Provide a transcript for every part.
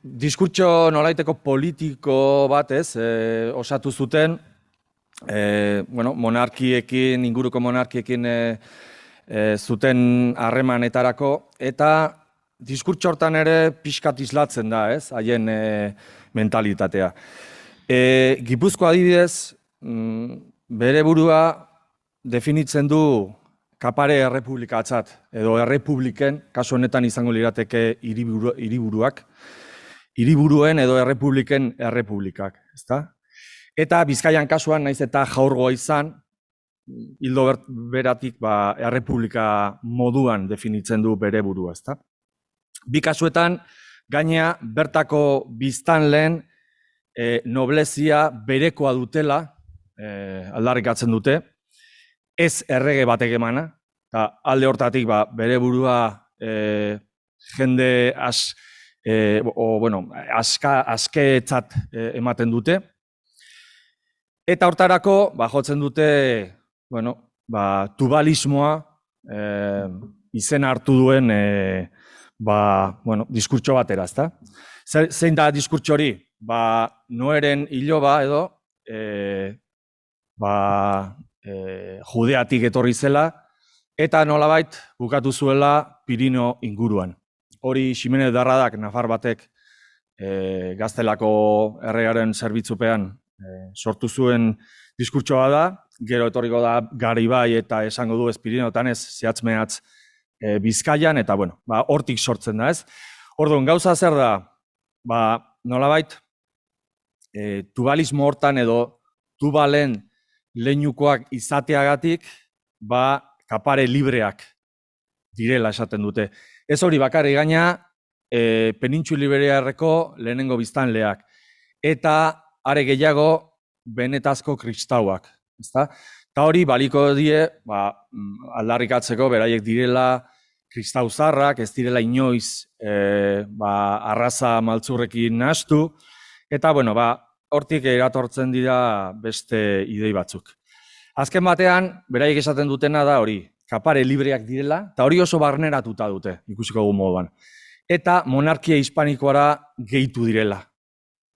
Diskurtso nolaiteko politiko bat osatu zuten, monarkiekin, inguruko monarkiekin zuten harremanetarako, eta diskurtso hortan ere pixkat islatzen da, haien mentalitatea. Gipuzkoa adibidez, bere burua definitzen du kapare errepublikatzat, edo errepubliken, kasu honetan izango lirateke hiriburuak, hiriburuen edo errepubliken errepublikak, ezta? Eta Bizkaian kasuan naiz eta jaurgoa izan, hildo beratik errepublika moduan definitzen du bere burua, ezta? Bi kasuetan, gainea bertako biztanleen noblezia berekoa dutela, aldarrikatzen dute, ez errege batek emana, eta alde hortatik bere burua jende askeetzat ematen dute. Eta hortarako jotzen dute tubalismoa izena hartu duen diskurtso batera, ezta? Zein da diskurtso hori? Noeren iloba edo Judeatik etorri zela eta nolabait bukatu zuela Pirinio inguruan. Hori Ximenez de Arradak, nafar batek Gaztelako erregearen zerbitzupean sortu zuen diskurtsoa da, gero etorriko da Garibai eta esango du Pirinioetan ez, zehatz-mehatz Bizkaian, eta hortik sortzen da, ez? Orduan, gauza zer da, nolabait tubalismo hortan edo tubalen leinukoak izateagatik, kapare libreak direla esaten dute. Ez hori bakarrik gaina, Penintxu Iberiarreko lehenengo biztanleak. Eta are gehiago benetazko kristauak. Eta hori baliko die, aldarrikatzeko beraiek direla kristau zarrak, ez direla inoiz arraza maltzurrekin nahastu. Eta hortik eratortzen dira beste idei batzuk. Azken batean, beraiek esaten dutena da hori, kapare libreak direla, eta hori oso barneratuta dute, ikusiko dugu moduan. Eta monarkia hispanikoara gehitu direla.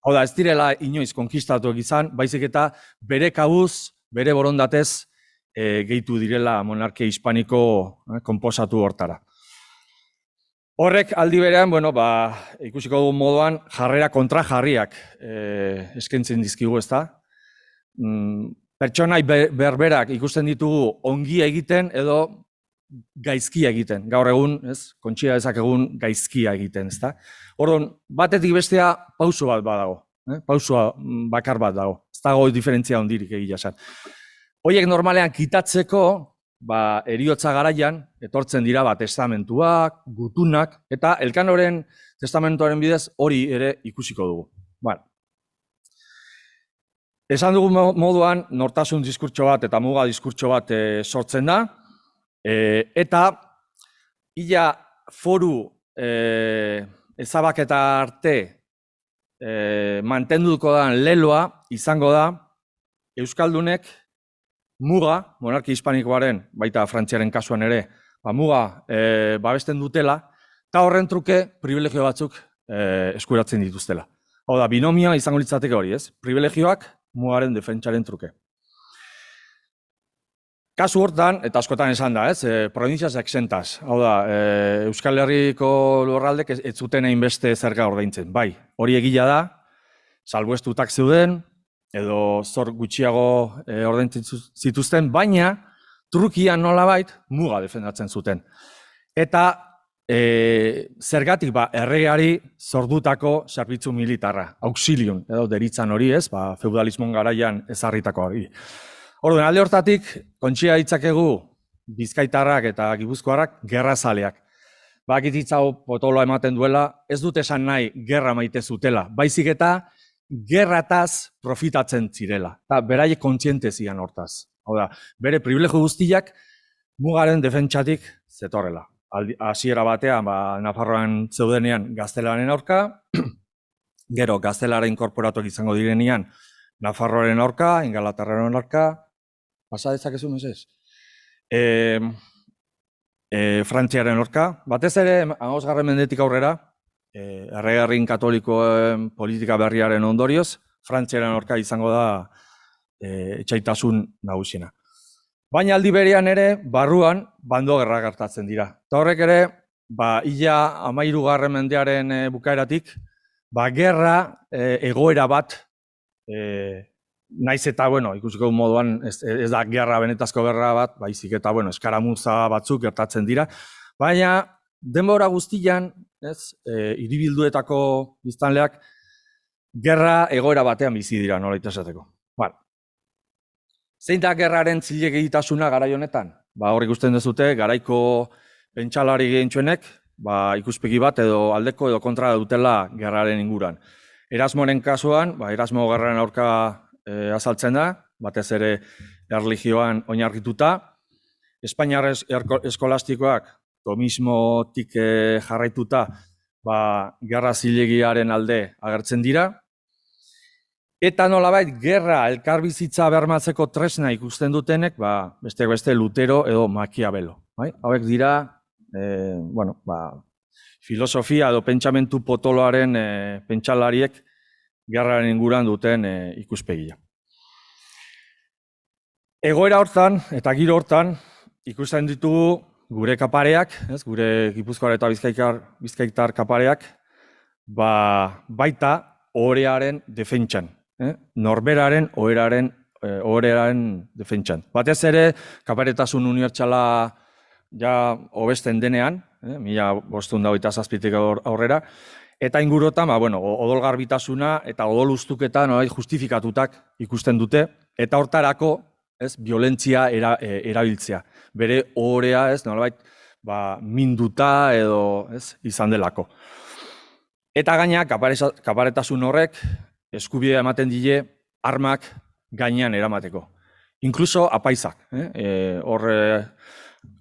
Hau da, ez direla inoiz konkistatuak izan, baizik eta bere kabuz, bere borondatez gehitu direla monarkia hispaniko konposatu hortara. Horrek aldi berean, ikusiko dugu moduan, jarrera kontra jarriak eskaintzen dizkigu, ezta? Pertsonai berberak ikusten ditugu ongi egiten edo gaizkia egiten. Gaur egun, kontsia dezakegun gaizkia egiten, ezta? Orduan, batetik bestea pauso bat badago, pausoa bakar bat dago. Ez dago diferentzia hondirik egia esan. Horiek normalean kitatzeko, heriotza garaian, etortzen dira testamentuak, gutunak, eta Elkanoren testamentuaren bidez hori ere ikusiko dugu. Esan dugu moduan, nortasun diskurtso bat eta muga diskurtso bat sortzen da, eta ia foru ezabaketa arte mantenduko da leloa izango da Euskaldunek muga, monarkia hispanikoaren, baita Frantziaren kasuan ere, muga babesten dutela, eta horren truke privilegio batzuk eskuratzen dituztela. Hau da, binomioa izango litzateke hori, ez? Privilegioak mugaren defentsaren truke. Kasu hortan, eta askotan esan da, provincias exentas. Hau da, Euskal Herriko lurraldek ez zuten hainbeste zerga ordaintzen. Bai, hori egila da, salbuestutak zeuden, edo zor gutxiago ordaintzen zituzten, baina trukian nolabait muga defendatzen zuten. Eta zergatik erregeari zordutako zerbitzu militarra, auxilium, edo deritzan hori feudalismon garaian ezarritako hori. Orduan, alde hortatik, kontsia ditzakegu Bizkaitarrak eta Gipuzkoarrak gerrazaleak. Bakititzau potoloa ematen duela, ez dut esan nahi gerra maite zutela, baizik eta gerrataz profitatzen zirela. Eta beraiek kontziente zian hortaz. Hau da, bere privilegio guztiak mugaren defentsatik zetorrela. Hasiera batean, Nafarroan zeudenean gaztelaren aurka, gero gaztelara inkorporatuak izango direnean Nafarroaren aurka, Ingalaterraren aurka, pasa dezakezu mesez? Frantziaren aurka. Batez ere, 15. mendetik aurrera, erregerrin katolikoen politika berriaren ondorioz, Frantziaren aurka izango da etsaitasun nagusiena. Baina aldi berean ere, barruan, bando gerra gertatzen dira. Eta horrek ere, ia 13. mendearen bukaeratik, gerra egoera bat, naiz eta, ikusiko moduan, ez da gerra benetazko gerra bat, baizik eta, eskaramuza batzuk gertatzen dira. Baina, denbora guztian, hiribilduetako biztanleak, gerra egoera batean bizi dira, nola esateko. Zein da gerraren zilegitasuna garai honetan? Hor ikusten dezute, garaiko pentsalari gehientsuenek, ikuspegi bat edo aldeko edo kontra dutela gerraren inguran. Erasmoren kasuan, Erasmo gerraren aurka azaltzen da, batez ere erlijioan oinarrituta. Espainiar eskolastikoak tomismotik jarraituta, gerra zilegiaren alde agertzen dira. Eta nolabait, gerra elkarbizitza bermatzeko tresna ikusten dutenek, besteak beste Lutero edo Maquiavelo. Hauek dira, filosofia edo pentsamentu potoloaren pentsalariek gerraren inguruan duten ikuspegia. Egoera hortan eta giro hortan ikusten ditugu gure kapareak, gure Gipuzkoar eta Bizkaitar kapareak, baita ohorearen defentsan. Norberaren ohorearen defentsan. Batez ere, kaparetasun unibertsala hobesten denean, 1527 aurrera, eta ingurutan, odol garbitasuna eta odol ustuketa justifikatutak ikusten dute, eta hortarako, violentzia erabiltzea. Bere ohorea, nolabait, minduta edo izan delako. Eta gaina, kaparetasun horrek, eskubidea ematen dile armak gainean eramateko. Inkluso apaizak. Hor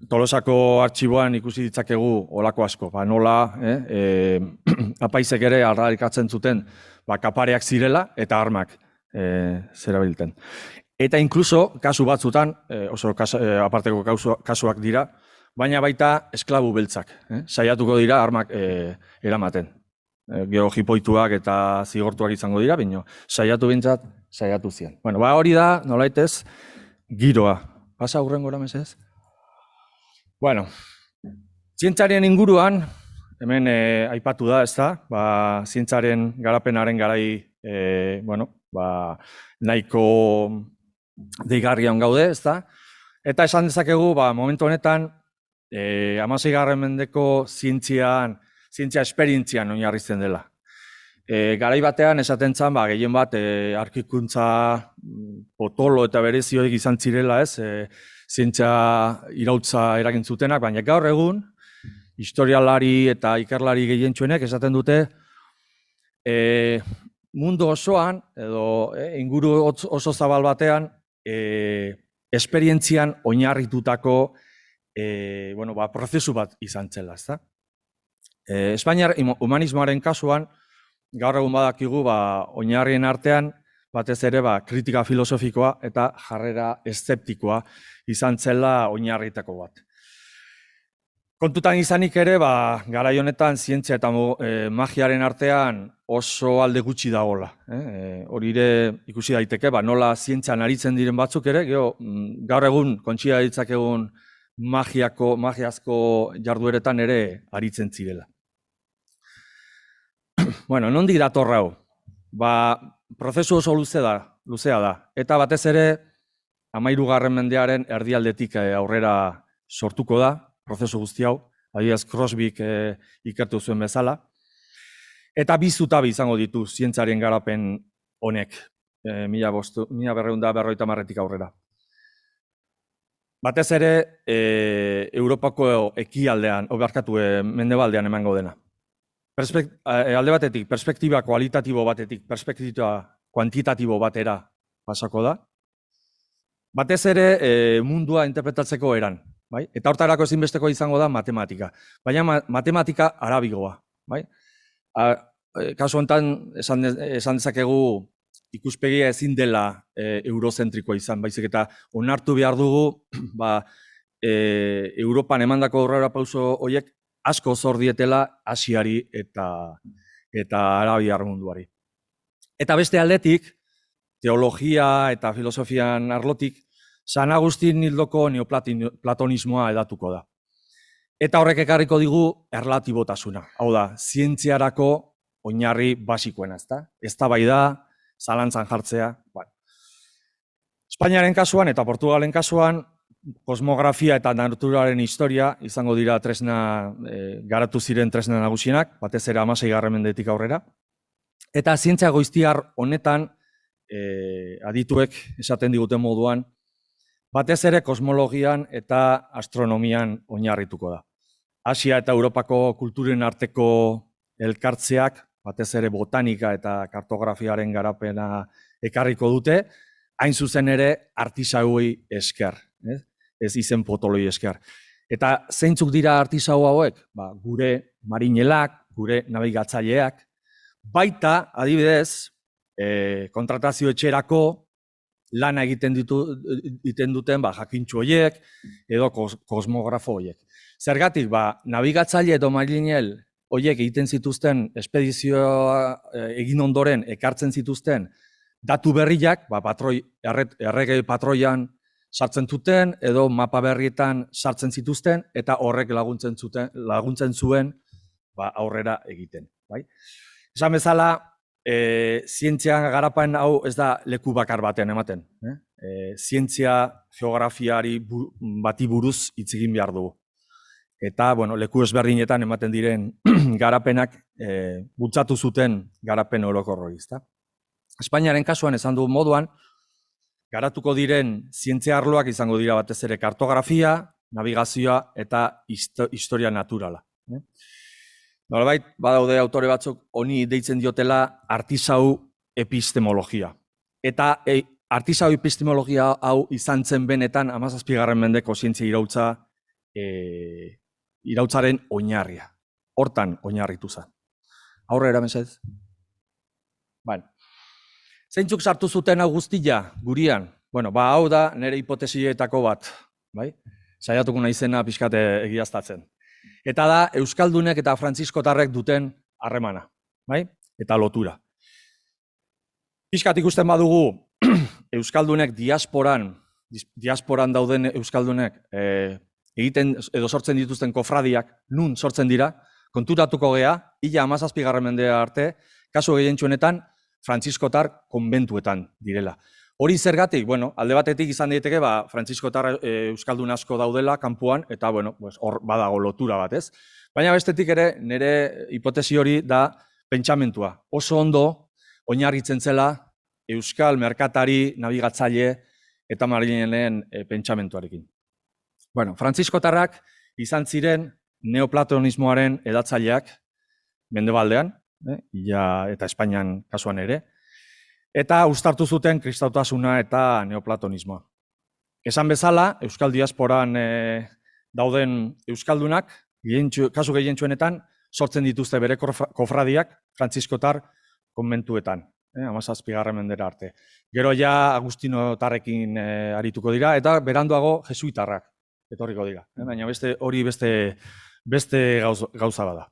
Tolosako artxiboan ikusi ditzakegu olako asko. Nola apaizek ere aldarrikatzen zuten kapareak zirela eta armak zerabilten. Eta inkluso kasu batzutan, oso aparteko kasuak dira, baina baita esklabu beltzak. Saiatuko dira armak eramaten. Gero jipoituak eta zigortuak izango dira, baina saiatu bintzat, saiatu zian. Hori da, nolaitez, giroa. Pasa hurrengora mesez? Zientzaren inguruan, hemen aipatu da, ez da, zientzaren garapenaren garai, nahiko deigarrian gaude, ez da, eta esan dezakegu, momentu honetan, 16. mendeko zientzia esperientzian oinarritzen dela. Garai batean esaten zen, gehien bat, arkikuntza potolo eta berezioek izan zirela, zientzia irautza eragin zutenak, baina gaur egun, historialari eta ikerlari gehientsuenek esaten dute, mundu osoan, edo inguru oso zabal batean, esperientzian oinarritutako prozesu bat izan zela, ez da? Espainiar humanismoaren kasuan, gaur egun badakigu oinarrien artean, batez ere kritika filosofikoa eta jarrera eszeptikoa izan zela oinarritako bat. Kontutan izanik ere, garai honetan zientzia eta magiaren artean oso alde gutxi dagoela. Hori ere ikusi daiteke, nola zientzian aritzen diren batzuk ere, gaur egun kontsia ditzakegun magiazko jardueretan ere aritzen zirela. Nondik dator hau? Prozesu oso luzea da. Eta batez ere, 13. mendearen erdialdetik aurrera sortuko da, prozesu guzti hau, adibidez Crosbyk ikertu zuen bezala. Eta bi zutabe izango ditu zientzaren garapen honek, 1250 aurrera. Batez ere, Europako ekialdean, mendebaldean emango dena. Alde batetik, perspektiba kualitatibo batetik, perspektiba kuantitatibo batera pasako da. Batez ere, mundua interpretatzeko eran. Eta hortarako ezinbesteko izango da matematika. Baina matematika arabigoa. Kasu honetan, esan dezakegu ikuspegia ezin dela eurozentrikoa izan. Baizik eta onartu behar dugu, Europan emandako aurrera pauso horiek asko zor dietela Asiari eta Arabiar munduari. Eta beste aldetik, teologia eta filosofian arlotik, San Agustin hildoko neoplatonismoa edatuko da. Eta horrek ekarriko digu erlatibotasuna. Hau da, zientziarako oinarri basikoena, ezta? Eztabaida, zalantzan jartzea. Bueno. Espainiaren kasuan eta Portugalen kasuan, kosmografia eta naturaren historia izango dira tresna, garatu ziren tresna nagusienak, batez ere 16. mendetik aurrera. Eta zientzia goiztiar honetan, adituek esaten diguten moduan, batez ere kosmologian eta astronomian oinarrituko da. Asia eta Europako kulturen arteko elkartzeak, batez ere botanika eta kartografiaren garapena ekarriko dute, hain zuzen ere artisauei esker, ez izen potoloi esker. Eta zeintzuk dira artisau hauek? Gure marinelak, gure nabigatzaileak, baita, adibidez, kontratazio etxerako lana egiten duten jakintxu horiek edo kosmografo horiek. Zergatik, nabigatzaile edo marinel horiek egiten zituzten espedizioa egin ondoren ekartzen zituzten datu berriak, errege patroian sartzen zuten edo mapa berrietan sartzen zituzten eta horrek laguntzen zuen aurrera egiten. Esan bezala, zientzia garapen hau ez da leku bakar batean ematen. Zientzia geografiari bati buruz hitz egin behar dugu. Eta leku ezberdinetan ematen diren garapenak bultzatu zuten garapen orokorroi. Espainiaren kasuan esan dugun moduan, garatuko diren zientzia arloak izango dira batez ere kartografia, navigazioa eta historia naturala. Nolabait, badaude autore batzuk honi deitzen diotela artisau epistemologia. Eta artisau epistemologia hau izan zen benetan 17. mendeko zientzia irautzaren oinarria. Hortan oinarritu zen. Aurrera mesedez. Zeintzuk sartu zuten hau guztia gurian? Hau da nire hipotesietako bat. Saiatuko naizena pixkat egiaztatzen. Eta da, Euskaldunek eta Frantziskotarrek duten harremana, eta lotura. Pixkat ikusten badugu, Euskaldunek diasporan dauden Euskaldunek egiten edo sortzen dituzten kofradiak, nun sortzen dira, konturatuko gea, 17. mendea arte, kasu gehientsuenetan, Frantziskotar konbentuetan direla. Hori zergatik, alde batetik izan daiteke, Frantziskotar Euskaldun asko daudela kanpoan, eta hor badago lotura bat, ez? Baina bestetik ere, nire hipotesi hori da pentsamentua. Oso ondo oinarritzen zela Euskal merkatari, nabigatzaile eta marinelen pentsamentuarekin. Frantziskotarrak izan ziren neoplatonismoaren edatzaileak mendebaldean, eta Espainian kasuan ere, eta uztartu zuten kristautasuna eta neoplatonismoa. Esan bezala, Euskal diasporan dauden Euskaldunak, kasu gehientsuenetan, sortzen dituzte bere kofradiak Frantziskotar konbentuetan, 17. mendera arte. Gero ja Agustinotarrekin arituko dira, eta beranduago jesuitarrak etorriko dira. Baina hori beste gauza bada.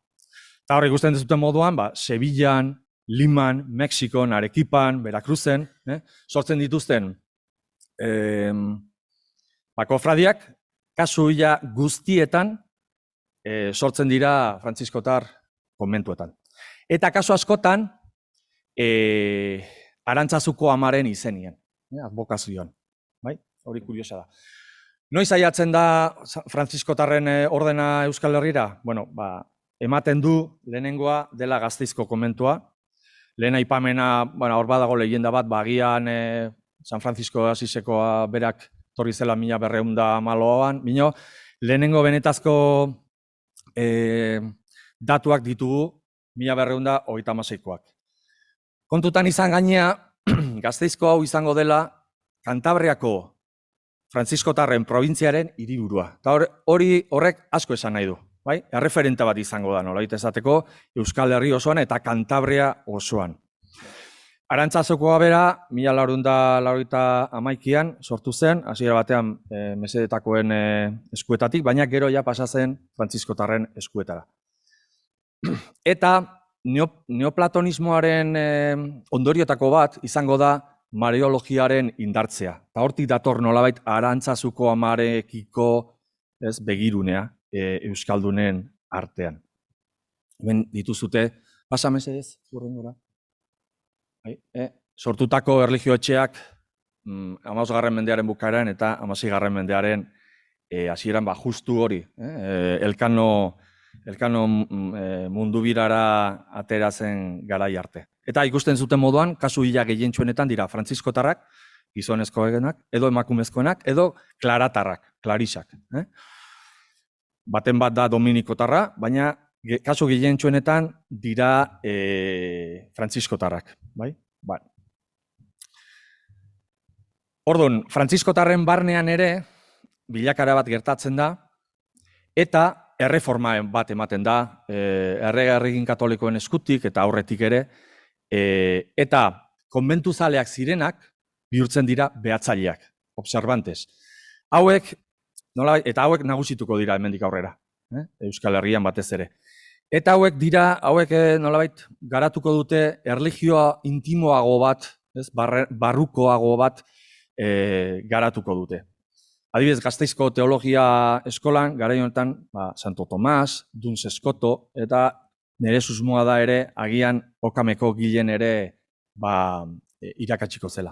Eta hori ikusten dezuten moduan, Sevillan, Liman, Mexikon, Arequipan, Veracruzen, sortzen dituzten kofradiak, kasu guztietan sortzen dira Frantziskotar konbentuetan. Eta kasu askotan, Arantzazuko amaren izenien, adbokazioan. Hori kuriosa da. Noiz aiatzen da Frantziskotarren ordena Euskal Herrira? Ematen du lehenengoa dela Gasteizko konbentua. Lehen aipamena, hor badago leyenda bat, bagian San Francisco Asisekoa berak torri zela 1214an, bino, lehenengo benetazko datuak ditugu 1236koak. Kontutan izan gainea, Gasteizko hau izango dela Kantabriako Frantziskotarren probintziaren hiriburua. Eta horrek asko esan nahi du. Erreferente bat izango da, nolabait esateko, Euskal Herri osoan eta Kantabria osoan. Arantzazukoa bera, 1981an sortu zen, hasiera batean mesedetakoen eskuetatik, baina gero ja pasa zen frantziskotarren eskuetara. Eta neoplatonismoaren ondoriotako bat izango da mariologiaren indartzea. Eta hortik dator nolabait Arantzazuko amarekiko begirunea euskaldunen artean. Hemen dituzute, pasa mesedez, hurrengora. Sortutako erlijioetxeak 15. mendearen bukaeran eta 16. mendearen hasieran justu hori, Elkano mundubirara atera zen garai arte. Eta ikusten zuten moduan, kasu hila gehientsuenetan dira frantziskotarrak, gizonezkoenak, edo emakumezkoenak, edo klaratarrak, klarisak. Baten bat da dominikotarra, baina kasu gehientsuenetan dira frantziskotarrak. Bai? Orduan, frantziskotarren barnean ere, bilakara bat gertatzen da, eta erreforma bat ematen da, erregin katolikoen eskutik eta aurretik ere, eta konbentuzaleak zirenak bihurtzen dira behatzaileak, observantes. Eta hauek nagusituko dira hemendik aurrera, Euskal Herrian batez ere. Eta hauek nolabait garatuko dute erlijioa intimoago bat, barrukoago bat garatuko dute. Adibidez, Gasteizko teologia eskolan, garai honetan, Santo Tomas, Duns Eskoto, eta nire susmoa da ere, agian Okameko Gilen ere irakatsiko zela.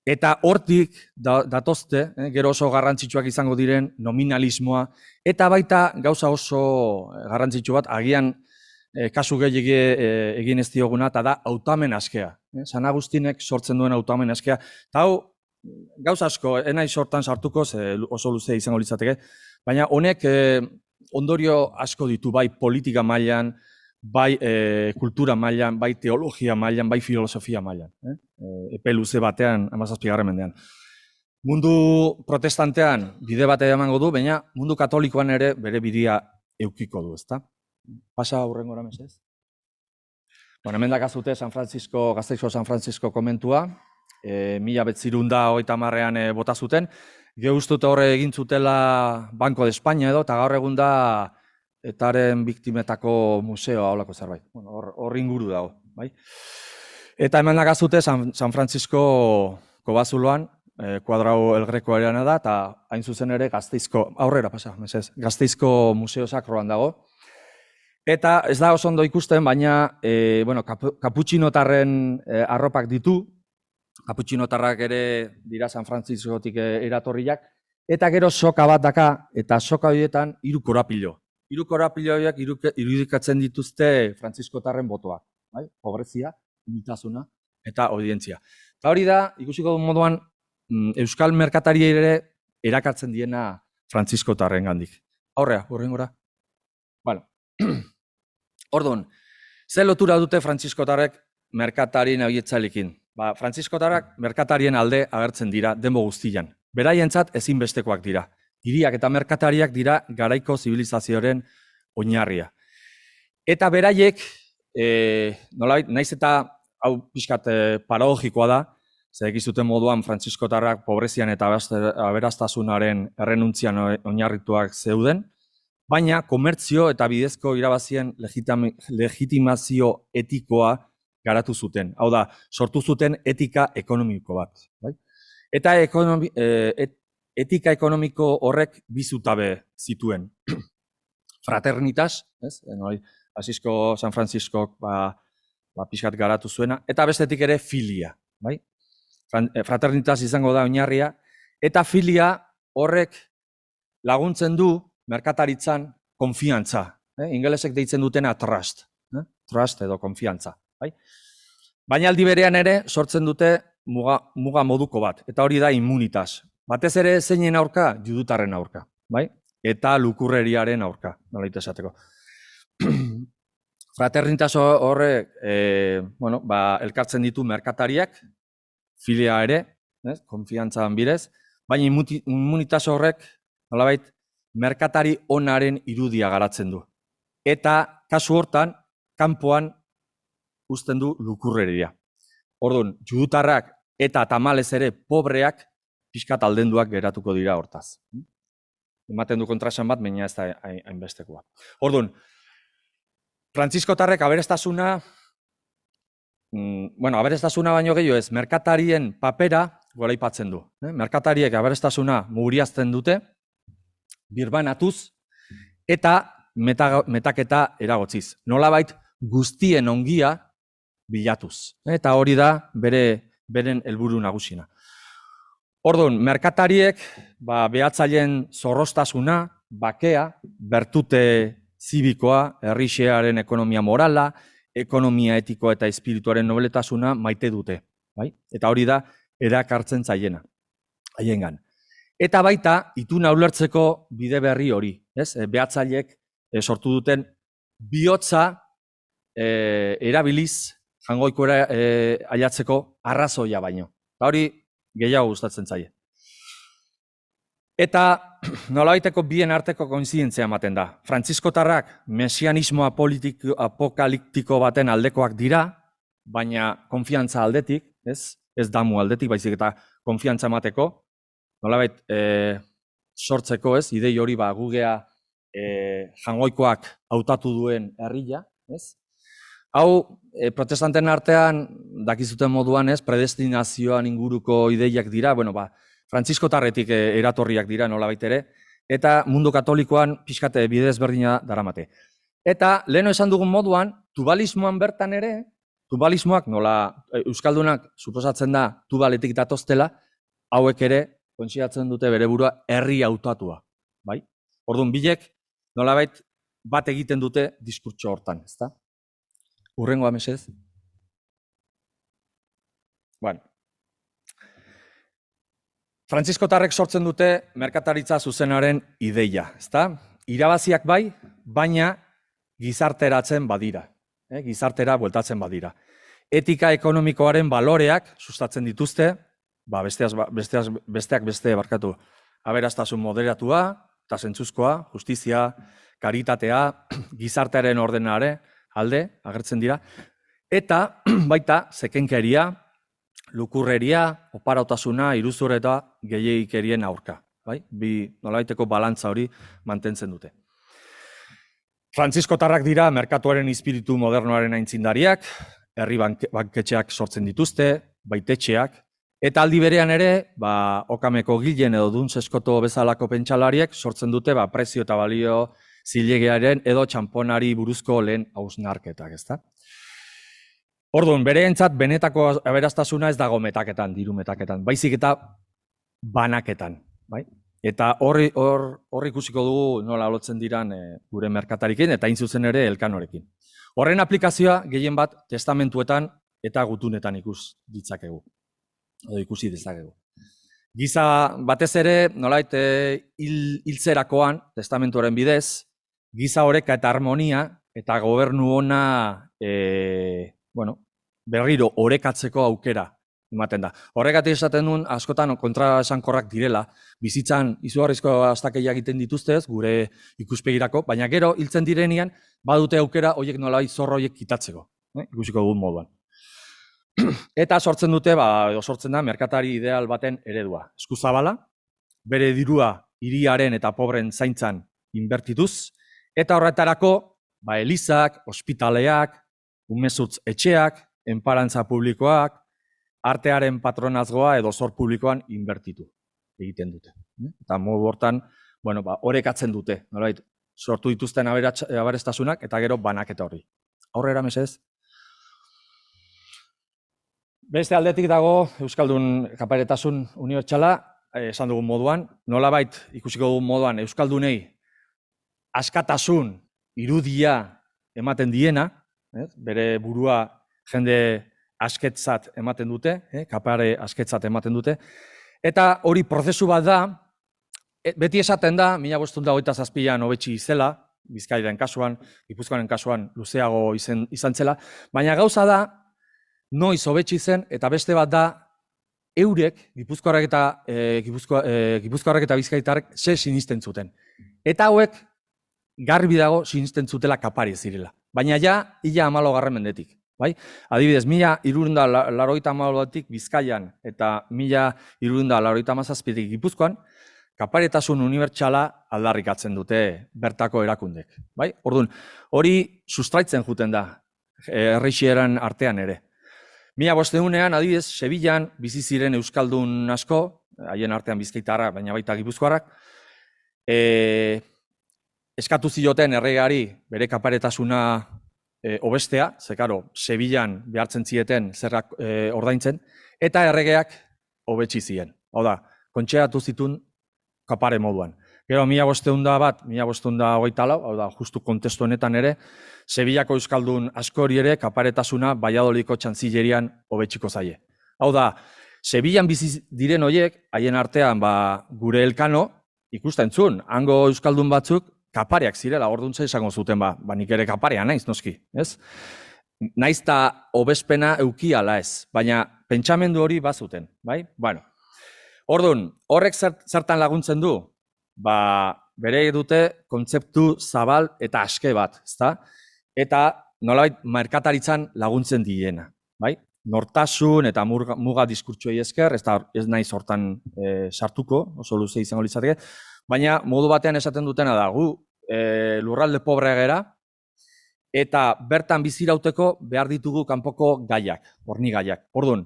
Eta hortik datozte, gero oso garrantzitsuak izango diren nominalismoa, eta baita gauza oso garrantzitsu bat, agian kasu gehiagi egin ez dioguna, eta da hautamen askea. San Agustinek sortzen duen hautamen askea. Eta hau, gauza asko, enai sortan sartuko, oso luze izango litzateke, baina honek ondorio asko ditu, bai politika mailan, bai kultura mailan, bai teologia mailan, bai filosofia mailan. Epe luze batean, 17. mendean. Mundu protestantean bide bat emango du, baina mundu katolikoan ere bere bidea eukiko du, ezta? Pasa aurrengora mesez. Bueno, hemen dakazute Gasteizko San Francisco komentua, 1930an bota zuten. Gero ustut horre egin zutela Banco de España edo, eta gaur egun da etaren biktimetako museoa holako zerbait. Hor inguru dago, bai? Eta hemen dakazute San Francisco kobazuloan, kuadrau El Greco-areana da, eta hain zuzen ere Gasteizko, aurrera pasa, mesez, Gasteizko museo sakroan dago. Eta ez da oso ondo ikusten, baina kaputxinotarren arropak ditu, kaputxinotarrak ere dira San Franciscotik eratorriak, eta gero soka bat daka, eta soka horietan 3 korapilo. 3 korapilo horiek irudikatzen dituzte frantziskotarren botoak, bai? Pobrezia, unitasuna eta audientzia. Eta hori da, ikusiko du moduan, Euskal merkatari ere erakartzen diena frantziskotarren gandik. Aurrea, hurrengora. Bueno, orduan, ze lotura dute frantziskotarrek merkatarien abietzalekin? Frantziskotarrak merkatarien alde agertzen dira denbo guztian. Beraientzat ezinbestekoak dira. Hiriak eta merkatariak dira garaiko zibilizazioaren oinarria. Eta beraiek, nolabait, naiz eta hau pixkat paradogikoa da, zegizuten moduan frantziskotarrak pobrezian eta aberastasunaren errenuntzian oinarrituak zeuden, baina komertzio eta bidezko irabazien legitimazio etikoa garatu zuten. Hau da, sortu zuten etika ekonomiko bat. Eta etika ekonomiko horrek bi zutabe zituen. Fraternitas, San Francisco pixkat garatu zuena, eta bestetik ere filia. Fraternitas izango da oinarria, eta filia horrek laguntzen du merkataritzan konfiantza. Ingelesek deitzen dutena trust. Trust edo konfiantza. Baina aldi berean ere sortzen dute muga moduko bat, eta hori da immunitas. Batez ere zeinen aurka, judutarren aurka, eta lukurreriaren aurka, nolaita esateko. Fraternitas horrek elkartzen ditu merkatariak, filia ere, konfiantzan bidez, baina immunitas horrek nolabait merkatari onaren irudia garatzen du. Eta kasu hortan, kanpoan uzten du lukurreria. Orduan, judutarrak eta tamalez ere pobreak pixkat aldenduak geratuko dira hortaz. Ematen du kontraesan bat, baina ez da hainbestekoa. Orduan, frantziskotarrek aberastasuna, aberastasuna baino gehiago ez, merkatarien papera goraipatzen du. Merkatariek aberastasuna muguriazten dute, birbanatuz, eta metaketa eragotziz. Nolabait guztien ongia bilatuz. Eta hori da beren helburu nagusina. Orduan, merkatariek behatzaileen zorrostasuna, bakea, bertute zibikoa, herrixearen ekonomia morala, ekonomia etiko eta espirituaren nobletasuna maite dute. Eta hori da erakartzen zaiena, haiengan. Eta baita, ituna ulertzeko bide berri hori. Behatzaileek sortu duten bihotza erabiliz jangoikora ailatzeko arrazoia baino. Eta hori gehiago gustatzen zaie. Eta nolabaiteko bien arteko koinzidentzia ematen da. Frantziskotarrak mesianismo apokaliptiko baten aldekoak dira, baina konfiantza aldetik, ez damu aldetik, baizik eta konfiantza emateko, nolabait sortzeko, idei hori gugea jangoikoak hautatu duen herria, Hau, protestanten artean, dakizuten moduan, predestinazioan inguruko ideiak dira, frantziskotarretik eratorriak dira nolabait ere, eta mundu katolikoan pixkate bide ezberdina daramate. Eta, leheno esan dugun moduan, tubalismoan bertan ere, tubalismoak nola euskaldunak suposatzen da tubaletik datoztela, hauek ere, konsideratzen dute bere burua herri hautatua. Orduan, bilek nolabait bat egiten dute diskurtso hortan, ezta? Urrengoa mesez. Frantziskotarrek sortzen dute merkataritza zuzenaren ideia, ezta? Irabaziak bai, baina gizarteratzen badira. Gizartera bueltatzen badira. Etika ekonomikoaren baloreak sustatzen dituzte, besteak beste barkatu, aberastasun moderatua, eta zentzuzkoa, justizia, karitatea, gizartearen ordenare, alde, agertzen dira, eta baita zekenkeria, lukurreria, oparautasuna, iruzur eta gehiegikerien aurka. Nolabaiteko balantza hori mantentzen dute. Frantziskotarrak dira merkatuaren espiritu modernoaren aintzindariak, herri banketxeak sortzen dituzte, baitetxeak, eta aldi berean ere, okameko gilen edo duntzeskoto bezalako pentsalariek sortzen dute prezio eta balio zilegiaren edo txamponari buruzko lehen hausnarketak, ezta? Orduan, bereentzat benetako aberastasuna ez dago metaketan, diru metaketan, baizik eta banaketan, Eta hor ikusiko dugu nola lotzen diran gure merkatarikin eta hain zuzen ere elkanorekin. Horren aplikazioa gehien bat testamentuetan eta gutunetan ikusi dezakegu. Giza batez ere, nolait hiltzerakoan, testamentuaren bidez, giza oreka eta harmonia eta gobernu ona berriro orekatzeko aukera ematen da. Horregatik esaten duen askotan kontraesankorrak direla, bizitzan izugarrizko astakeiak egiten dituztez, gure ikuspegirako, baina gero hiltzen direnean badute aukera horiek nolabait zorro horiek kitatzeko, ikusiko dugun moduan. Eta sortzen dute, sortzen da merkatari ideal baten eredua. Eskuzabala, bere dirua hiriaren eta pobren zaintzan inbertituz, eta horretarako elizak, ospitaleak, umezurtz etxeak, enparantza publikoak, artearen patronazgoa edo zor publikoan inbertitu egiten dute. Eta modu hortan, orekatzen dute, sortu dituzten aberastasunak eta gero banaketa horri. Aurrera mesez. Beste aldetik dago Euskaldun kaparetasun unibertsala, esan dugun moduan, nolabait ikusiko dugun moduan Euskaldunei askatasun irudia ematen diena, bere burua jende asketzat ematen dute, kapare asketzat ematen dute, eta hori prozesu bat da, beti esaten da, 1527an hobetsi izela, Bizkaiaren kasuan, Gipuzkoaren kasuan luzeago izan zela, baina gauza da, noiz hobetsi zen, eta beste bat da, eurek, Gipuzkoarrek eta Bizkaitarrek, ze sinisten zuten. Eta hauek, garbi dago sinisten zutela kapari zirela. Baina ja, 10 mendetik. bai? Adibidez, 1380tik Bizkaian eta 1387tik Gipuzkoan, kaparetasun unibertsala aldarrikatzen dute bertako erakundek, bai? Orduan, hori sustraitzen juten da, herrixieran artean ere. 1500ean, adibidez, Sevillan bizi ziren euskaldun asko, haien artean bizkaitarra, baina baita gipuzkoarrak, eskatu zioten erregeari bere kaparetasuna hobestea, ze karo, Sevillan behartzen zieten zerrak ordaintzen, eta erregeak hobetsi zien. Hau da, kontxeatu zitun kapare moduan. Gero, 1524, hau da, justu kontestu honetan ere, Sevillako euskaldun askori ere kaparetasuna Valladolidko txantzilerian hobetsiko zaie. Hau da, Sevillan bizi diren horiek, haien artean gure Elkano, ikusten zuen, hango euskaldun batzuk kapareak zirela, orduntza izango zuten, nik ere kaparea naiz, noski, ez? Naiz eta hobespena euki ala ez, baina pentsamendu hori bazuten, bai? Bueno, orduan, horrek zertan laguntzen du? Bere dute kontzeptu zabal eta aske bat, ezta? Eta nolabait merkataritzan laguntzen diena, bai? Nortasun eta muga diskurtsuei esker, ez naiz hortan sartuko, oso luze izango litzateke, baina modu batean esaten dutena da, gu lurralde pobrea gera, eta bertan bizirauteko behar ditugu kanpoko gaiak, horni gaiak. Orduan,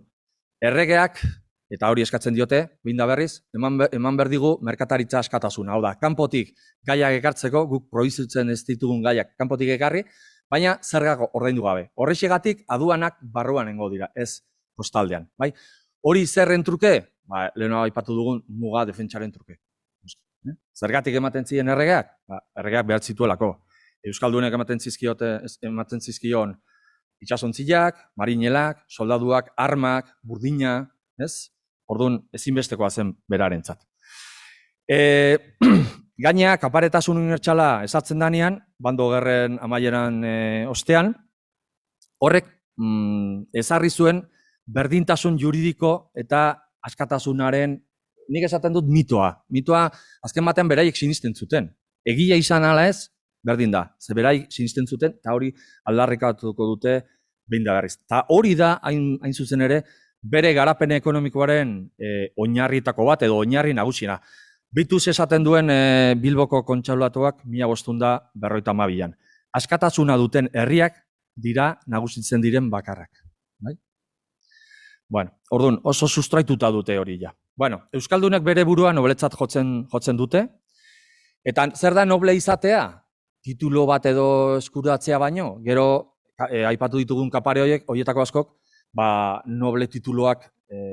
erregeak, eta hori eskatzen diote, binda berriz, eman behar digu merkataritza askatasuna. Hau da, kanpotik gaiak ekartzeko, guk produzitzen ez ditugun gaiak kanpotik ekarri, baina zergak ordaindu gabe. Horrexegatik aduanak barruan nengo dira, ez kostaldean. Hori zerren truke? Lehenago aipatu dugun muga defentsaren truke. Zergatik ematen ziren erregeak? Erregeak behar zituelako. Euskaldunek ematen zizkion itxasontziak, marinelak, soldaduak, armak, burdina, ez? Orduan, ezinbestekoa zen berarentzat. Gainea, kaparetasun unibertsala esatzen danean, bando gerren amaieran ostean, horrek ezarri zuen berdintasun juridiko eta askatasunaren, nik esaten dut mitoa. Mitoa, azken batean beraiek sinisten zuten. Egia izan ala ez, berdin da. Ze beraiek sinisten zuten, eta hori aldarrikatuko dute behin da berriz. Eta hori da, hain zuzen ere, bere garapen ekonomikoaren oinarrietako bat, edo oinarri nagusiena. Bituz esaten duen Bilboko kontseilatuak 1552an. Askatasuna duten herriak dira nagusitzen diren bakarrak. Bueno, orduan, oso sustraituta dute hori ja. Bueno, euskaldunek bere burua nobletzat jotzen dute, eta zer da noble izatea? Titulo bat edo eskuratzea baino, gero aipatu ditugun kapare horietako askok, noble tituloak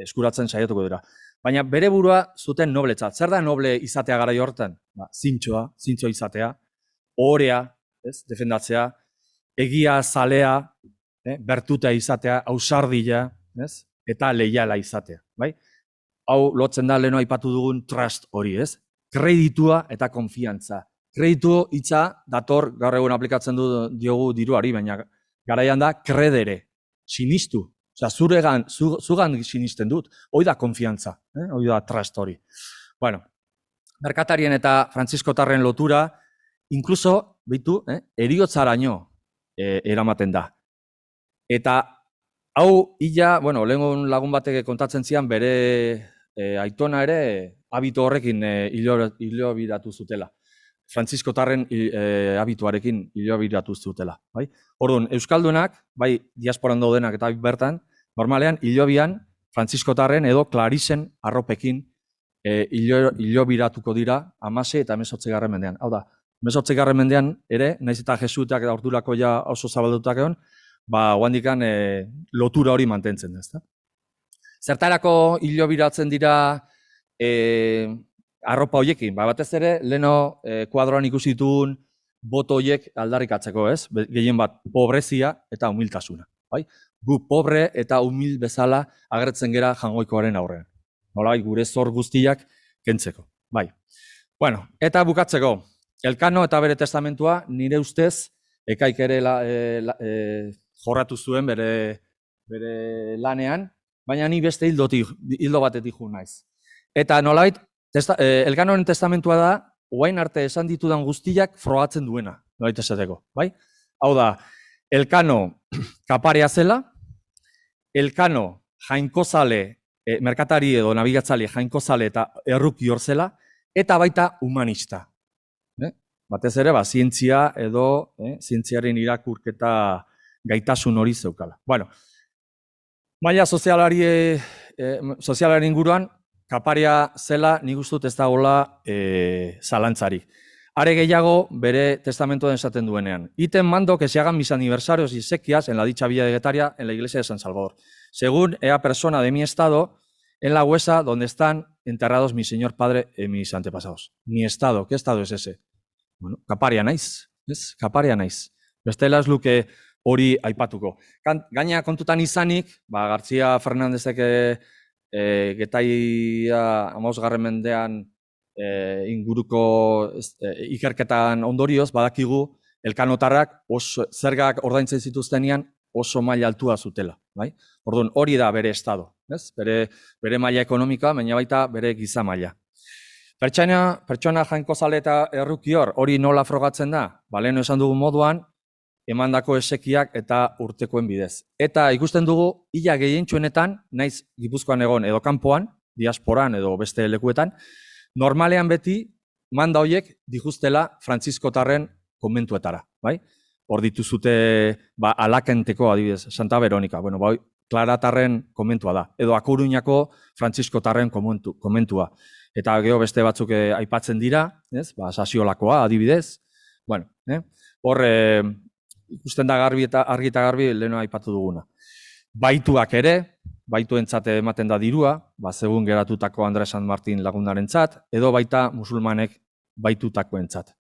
eskuratzen saiatuko dira. Baina bere burua zuten nobletzat. Zer da noble izatea garai hortan? Zintzoa izatea, ohorea, defendatzea, egia zalea, bertuta izatea, ausardia, eta leiala izatea. Hau lotzen da leheno aipatu dugun trust hori, ez? Kreditua eta konfiantza. Kreditu hitza dator gaur egun aplikatzen diogu diruari, baina garaian da kredere, sinistu. Osea, zugan sinisten dut, hoi da konfiantza, hoi da trust hori. Bueno, merkatarien eta frantziskotarren lotura, inkluso, bitu, eriotzaraino eramaten da. Eta hau, bueno, lehen lagun batek kontatzen zian bere aitona ere habito horrekin hilobiratu zutela. Frantziskotarren habituarekin hilobiratu zutela. Orduan, euskaldunak, bai diasporan daudenak eta bertan, normalean hilobian frantziskotarren edo klarisen arropekin hilobiratuko dira 16 eta 18. mendean. Hau da, 18. mendean ere, naiz eta jesuitak eta ordurako ja oso zabaldutak egon, oandikan lotura hori mantentzen da. Zertarako hilobiratzen dira arropa horiekin? Batez ere, leheno kuadroan ikusi ditugun boto horiek aldarrikatzeko, ez? Gehien bat, pobrezia eta humiltasuna. Gu pobre eta humil bezala agertzen gera jangoikoaren aurrean. Nolai, gure zor guztiak kentzeko. Bueno, eta bukatzeko, Elkano eta bere testamentua nire ustez ekaik ere jorratu zuen bere lanean, baina ni beste hildo batetik jo naiz. Eta nolait, Elkanoren testamentua da, oain arte esan ditudan guztiak frogatzen duena, nolait esateko. Hau da, Elkano kaparea zela, Elkano jainkozale, merkatari edo nabigatzale jainkozale eta erruki hor zela, eta baita humanista. Batez ere, zientzia edo zientziaren irakurketa gaitasun hori zeukala. Bueno, maila sozialaren inguruan, kaparea zela, nik uste dut ez dagoela zalantzarik. Are gehiago, bere testamentoan esaten duenean. Ítem mando que se hagan mis aniversarios y sequias en la dicha villa dietaria en la iglesia de San Salvador. Según ea persona de mi estado, en la huesa donde están enterrados mi señor padre y mis antepasados. Mi estado, ¿qué estado es ese? Bueno, kaparia naiz, ez? Kaparia naiz. Bestela ez luke hori aipatuko. Gaina kontutan izanik, Gartzia Fernandezek Getaia 15. mendean inguruko ikerketan ondorioz, badakigu elkanotarrak zergak ordaintzen zituztenean oso maila altua zutela. Orduan, hori da bere estado, bere maila ekonomika, baina baita bere giza maila. Pertsona jainkozale eta errukior hori nola frogatzen da? Lehen esan dugu moduan, emandako esekiak eta urtekoen bidez. Eta ikusten dugu, ia gehientsuenetan, naiz Gipuzkoan egon edo kanpoan, diasporan edo beste lekuetan, normalean beti, manda horiek dijuztela Frantziskotarren konbentuetara. Hor dituzute Alakenteko adibidez, Santa Veronika, Klaratarren konbentua da. Edo Akuruñako Frantziskotarren konbentua. Eta gero beste batzuk aipatzen dira, Sasiolakoa adibidez. Hor ikusten da argi eta garbi leheno aipatu duguna. Baituak ere, baituentzat ematen da dirua, segun geratutako Andres San Martin lagunarentzat, edo baita musulmanek baitutakoentzat.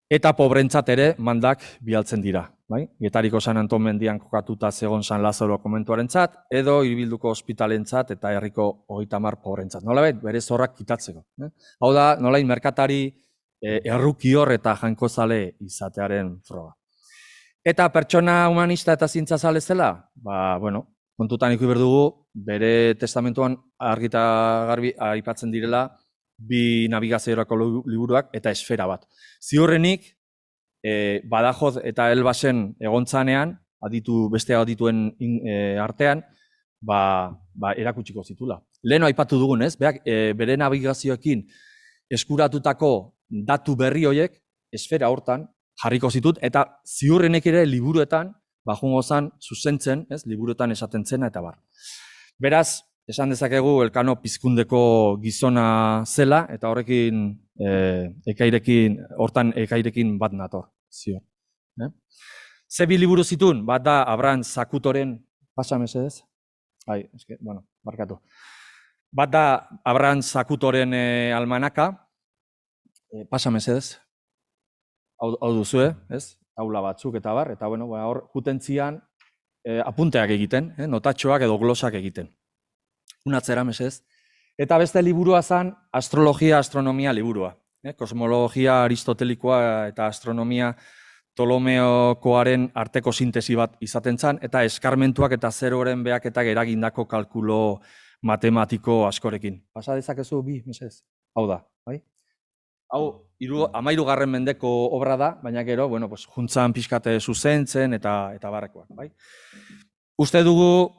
Eta pobrentzat ere mandak bialtzen dira. Getariko San Anton mendian kokatuta zegon San Lazaro komentuarentzat, edo Hiribilduko ospitalentzat eta herriko 30 pobrentzat. Nolabait, bere zorrak kitatzeko. Hau da, nolait merkatari errukior eta jainkozale izatearen froga. Eta pertsona humanista eta zientzazale zela, kontutan ikusi behar dugu, bere testamentuan argi eta garbi aipatzen direla bi nabigaziorako liburuak eta esfera bat. Ziurrenik, Badajoz eta Elbasen egontzanean, beste adituen artean, erakutsiko zitula. Leheno aipatu dugun, bere nabigazioekin eskuratutako datu berri horiek, esfera hortan, jarriko zitut, eta ziurrenek ere liburuetan, jungo zan, zuzentzen, liburuetan esaten zena eta bar. Beraz, esan dezakegu Elkano pizkundeko gizona zela, eta horrekin, hortan ekairekin bat nator, ziur. Ze bi liburu zitun, bat da Abraham Zakutoren, pasa mesedez? Barkatu. Bat da Abraham Zakutoren almanaka, pasa mesedez? Hau duzue, aula batzuk eta bar, eta hor jutentzian apunteak egiten, notatxoak edo glosak egiten. Unatzera, mesez. Eta beste liburua zen astrologia, astronomia liburua. Kosmologia aristotelikoa eta astronomia Ptolomeokoaren arteko sintesi bat izaten zen, eta eskarmentuak eta zeroren behaketak eragindako kalkulo matematiko askorekin. Pasa dezakezu bi, mesez? Hau da, bai? Hau, 13. mendeko obra da, baina gero, juntzan pixkate zuzentzen eta barrekoak, bai? Uste dugu,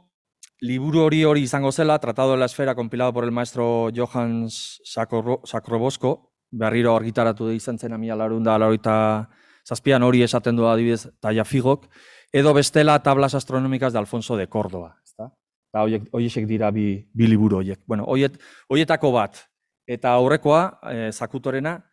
liburu hori izango zela, Tratado de la Esfera, compilado por el maestro Johann Sacrobosco, berriro argitaratu izan zen 1987 hori esaten du adibidez Tallafigok, edo bestela Tablas Astronómicas de Alfonso de Córdoba. Eta horiek dira bi liburu horiek. Horietako bat, eta aurrekoa, Zakutorena,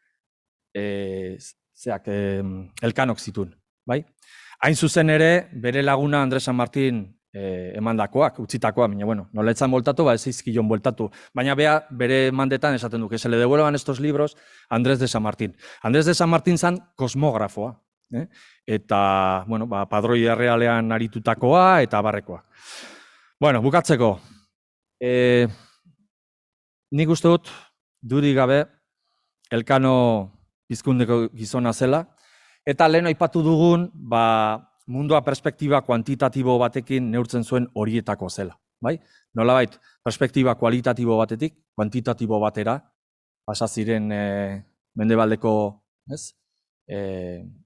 Elkanok zitun. Hain zuzen ere, bere laguna Andres San Martin emandakoak, utzitakoa, baina, noletzan voltatu, ez izkilon voltatu. Baina bere mandetan esaten du, que se le devuelvan estos libros Andrés de San Martín. Andrés de San Martín zan kosmografoa. Eta, padroi errealean aritutakoa eta barrekoa. Bukatzeko. Nik uste dut, dudik gabe, Elkano pizkundeko gizona zela. Eta lehen aipatu dugun, mundua perspektiba kuantitatibo batekin neurtzen zuen horietako zela. Nolabait, perspektiba kualitatibo batetik, kuantitatibo batera, pasa ziren mendebaldeko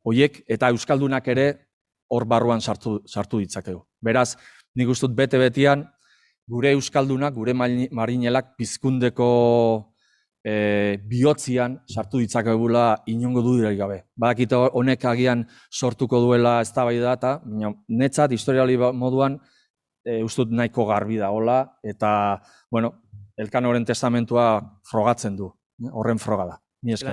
horiek, eta euskaldunak ere hor barruan sartu ditzakegu. Beraz, nik uste dut bete-betian, gure euskaldunak, gure marinelak pizkundeko bihotzian sartu ditzakegula inongo dudarik gabe. Badakite honek agian sortuko duela eztabaida eta netzat historiali moduan uste dut nahiko garbi dagoela eta bueno, Elkanoren testamentua frogatzen du, horren froga da. Ni esker.